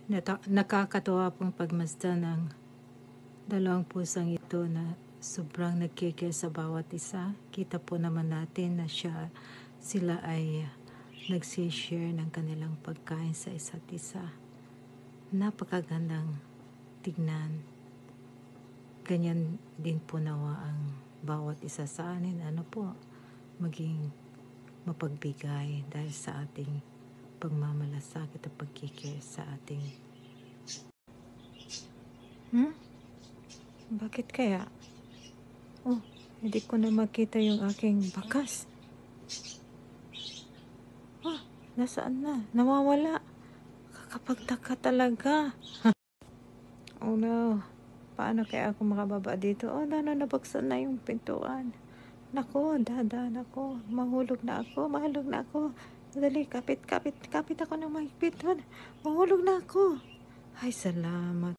Nakakatuwa pong pagmasdan ng dalawang pusang ito na sobrang nagkikare sa bawat isa. Kita po naman natin na sila ay nagsishare ng kanilang pagkain sa isa't isa. Napakagandang tignan. Ganyan din po nawa ang bawat isa sa anin. Maging mapagbigay dahil sa ating pagmamalasakit at pagkikare sa ating. Bakit kaya? Hindi ko na makita yung aking bakas. Nasaan na? Nawawala. Kakapagtaka talaga. Oh no. Paano kaya ako makababa dito? Nabuksan na yung pintuan. Nako, dadan ako. Mahulog na ako. Dali, kapit ako ng mahigpit. Mahulog na ako. Ay, salamat.